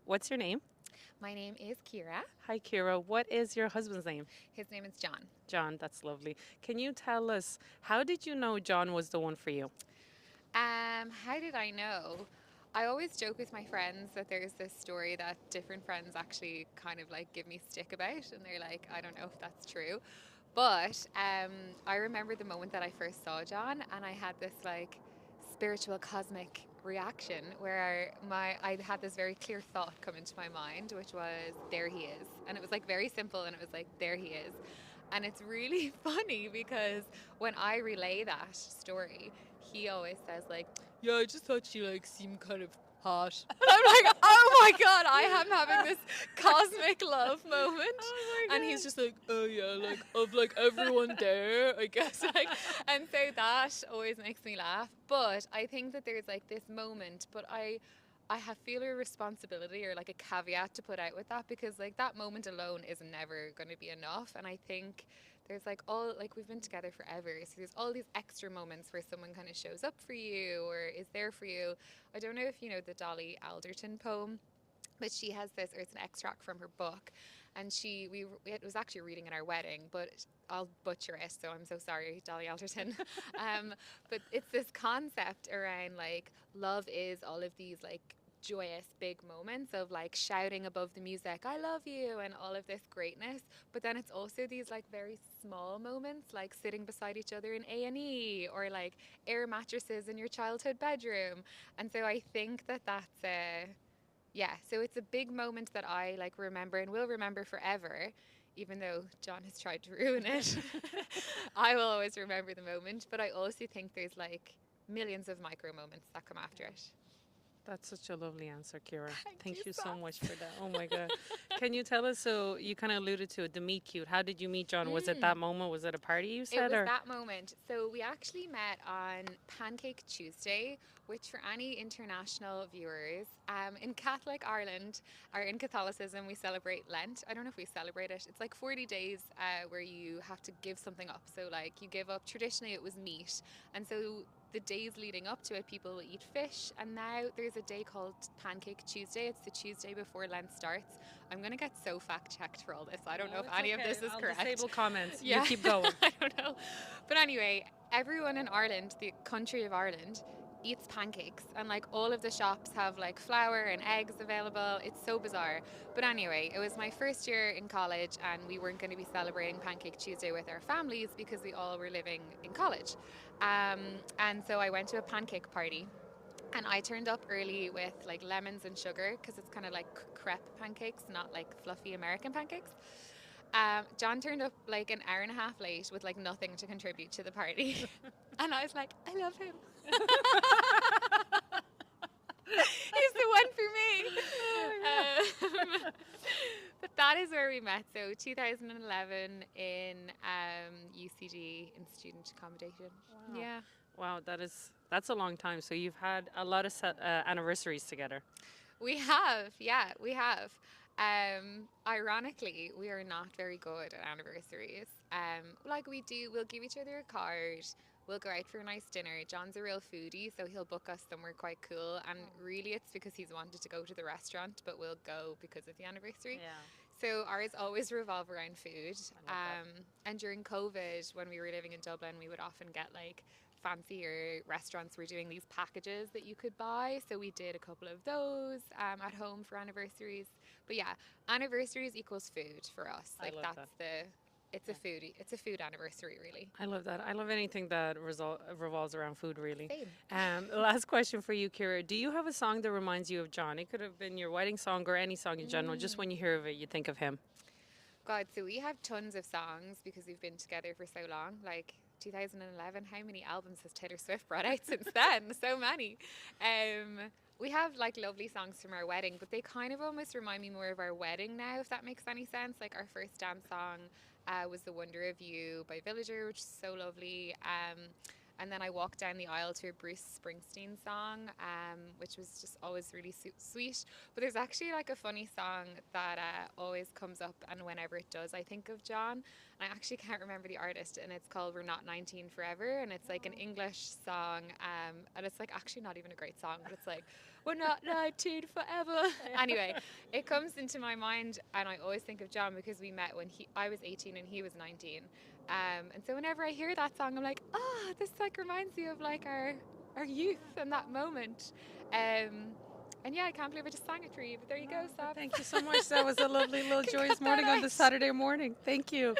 What's your name? My name is Ciara. Hi, Kira. What is your husband's name? His name is John. John. That's lovely. Can you tell us, how did you know John was the one for you? How did I know? I always joke with my friends that there's this story that different friends actually kind of like give me stick about, and they're like, I don't know if that's true. But I remember the moment that I first saw John, and I had this like spiritual cosmic reaction where I had this very clear thought come into my mind, which was there he is, and it was like very simple, and it was like there he is. And it's really funny because when I relay that story, he always says like, "Yeah, I just thought you like seemed kind of hot," and I'm like, "Oh my god, I am having this cosmic love moment," Oh my and he's just like, "Oh yeah, like of like everyone there, I guess," like, and so that always makes me laugh. But I think that there's like this moment, but I have feel a responsibility or like a caveat to put out with that because like that moment alone is never going to be enough, and I think there's like all like we've been together forever, so there's all these extra moments where someone kind of shows up for you or is there for you. I don't know if you know the Dolly Alderton poem, but she has this, or it's an extract from her book, and it was actually reading at our wedding, but I'll butcher it, so I'm so sorry, Dolly Alderton. But it's this concept around like love is all of these like joyous big moments of like shouting above the music I love you and all of this greatness, but then it's also these like very small moments like sitting beside each other in A&E or like air mattresses in your childhood bedroom. And so I think that that's yeah, so it's a big moment that I like remember and will remember forever, even though John has tried to ruin it. I will always remember the moment, but I also think there's like millions of micro moments that come after it. That's such a lovely answer, Kira. Thank you, Thank you so much Sass. for that. Oh my God. Can you tell us? So, you kind of alluded to it, the meet cute. How did you meet John? Was it that Mm. moment? Was it a party you It said? was Or? that moment. So we actually met on Pancake Tuesday, which for any international viewers, in Catholic Ireland or in Catholicism, we celebrate Lent. I don't know if we celebrate it. It's like 40 days where you have to give something up. So like you give up. Traditionally, it was meat, and so the days leading up to it, people will eat fish. And now there's a day called Pancake Tuesday. It's the Tuesday before Lent starts. I'm going to get so fact checked for all this. I don't know No, if it's any of okay. this is I'll correct. disable comments. You Yeah, keep going. I don't know. But anyway, everyone in Ireland, the country of Ireland, eats pancakes, and like all of the shops have like flour and eggs available. It's so bizarre. But anyway, it was my first year in college, and we weren't going to be celebrating Pancake Tuesday with our families because we all were living in college. And so I went to a pancake party, and I turned up early with like lemons and sugar because it's kind of like crepe pancakes, not like fluffy American pancakes. John turned up like an hour and a half late with like nothing to contribute to the party. And I was like, I love him. He's the one for me. But that is where we met. So 2011 in UCD in student accommodation. Wow. Yeah. Wow, that's a long time. So you've had a lot of anniversaries together. We have, yeah, we have. Ironically, we are not very good at anniversaries. Like we do, we'll give each other a card. We'll go out for a nice dinner. John's a real foodie, so he'll book us somewhere quite cool. And really, it's because he's wanted to go to the restaurant, but we'll go because of the anniversary. Yeah, So ours always revolve around food. I love that. And during COVID, when we were living in Dublin, we would often get like fancier restaurants were doing these packages that you could buy. So we did a couple of those at home for anniversaries. But yeah, anniversaries equals food for us. I Like love that. that's the it's a food anniversary really. I love that. I love anything that revolves around food, really. Same. Last question for you, Kira. Do you have a song that reminds you of John? It could have been your wedding song or any song in general. Just when you hear of it, you think of him. God, so we have tons of songs because we've been together for so long. Like 2011, how many albums has Taylor Swift brought out since then? So many. We have like lovely songs from our wedding, but they kind of almost remind me more of our wedding now, if that makes any sense. Like our first dance song was "The Wonder of You" by Villager, which is so lovely. And then I walked down the aisle to a Bruce Springsteen song, which was just always really sweet. But there's actually like a funny song that always comes up, and whenever it does, I think of John. And I actually can't remember the artist, and it's called "We're Not 19 Forever," and it's like an English song, and it's like actually not even a great song, but it's like "We're not 19 forever." Anyway, it comes into my mind, and I always think of John because we met when I was 18 and he was 19. And so whenever I hear that song, I'm like, this like reminds me of like our youth and that moment. And yeah, I can't believe I just sang it for you, but there you go, Sab. Thank you so much. That was a lovely little joyous morning on the Saturday morning. Thank you.